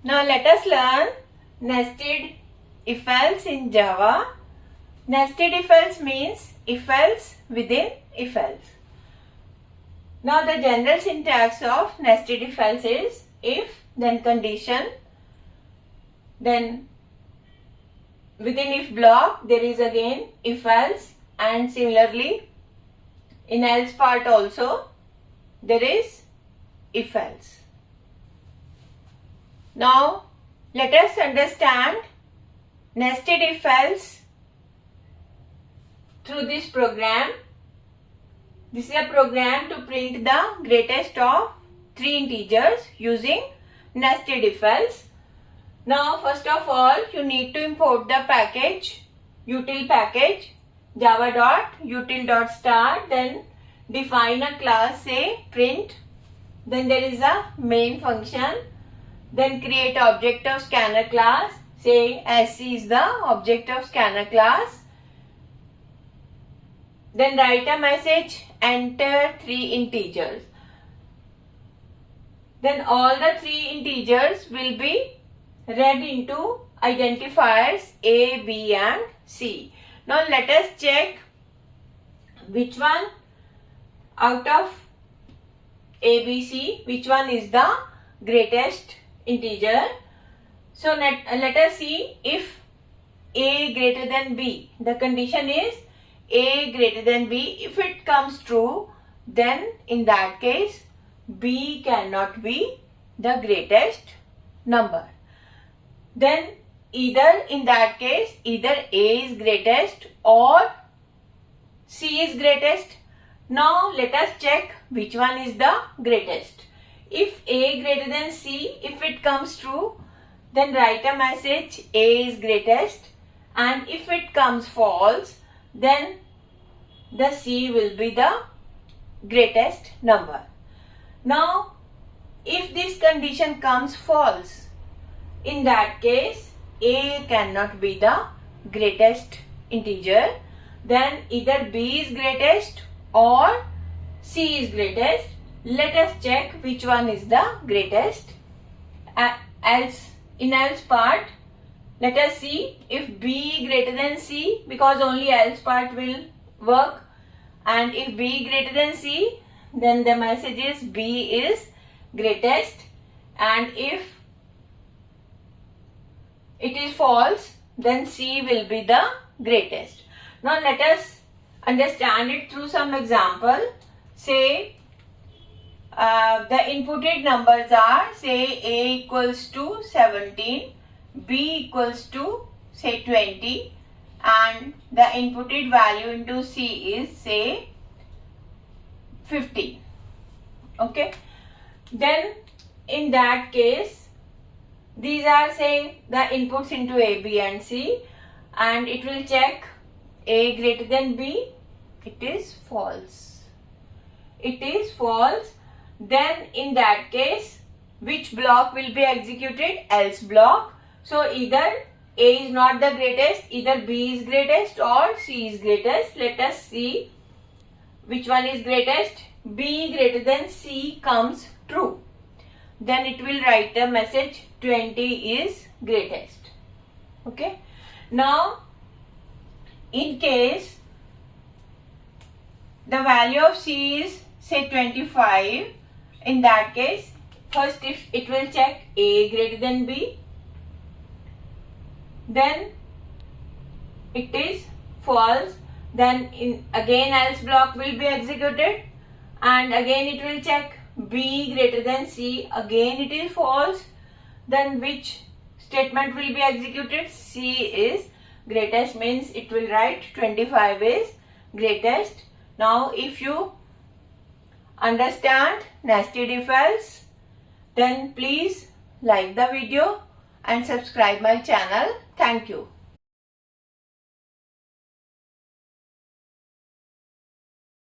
Now let us learn nested if-else in Java. Nested if-else means if-else within if-else. Now the general syntax of nested if-else is if, then condition, then within if block there is again if-else, and similarly in else part also there is if-else. Now let us understand nested if-else through this program. This is a program to print the greatest of three integers using nested if-else. Now first of all you need to import the package, util package, java.util.start, then define a class, say print, then there is a main function, then create object of scanner class, say sc is the object of scanner class, then write a message, enter three integers. Then all the three integers will be read into identifiers A, B and C. Now let us check which one out of A, B, C, which one is the greatest integer. So let us see if A greater than B. The condition is A greater than B. If it comes true, then in that case B cannot be the greatest number. Then either in that case either A is greatest or C is greatest. Now let us check which one is the greatest. If A greater than C, if it comes true, then write a message A is greatest, and if it comes false, then the C will be the greatest number. Now if this condition comes false, in that case A cannot be the greatest integer, then either B is greatest or C is greatest. Let us check which one is the greatest. In else part, let us see if B greater than C, because only else part will work, and if B greater than C, then the message is B is greatest, and if it is false, then C will be the greatest. Now let us understand it through some example. Say the inputted numbers are, say A equals to 17, B equals to say 20, and the inputted value into C is say 50. Okay, then in that case these are say the inputs into A, B and C, and it will check A greater than B. It is false. It is false. Then in that case which block will be executed? Else block. So either A is not the greatest, either B is greatest or C is greatest. Let us see which one is greatest. B greater than C comes true. Then it will write the message 20 is greatest. Okay. Now in case the value of C is say 25, in that case first if it will check A greater than B, then it is false, then again else block will be executed, and again it will check B greater than C, again it is false, then which statement will be executed? C is greatest, means it will write 25 is greatest. Now if you understand nested if-else, then please like the video and subscribe my channel. Thank you.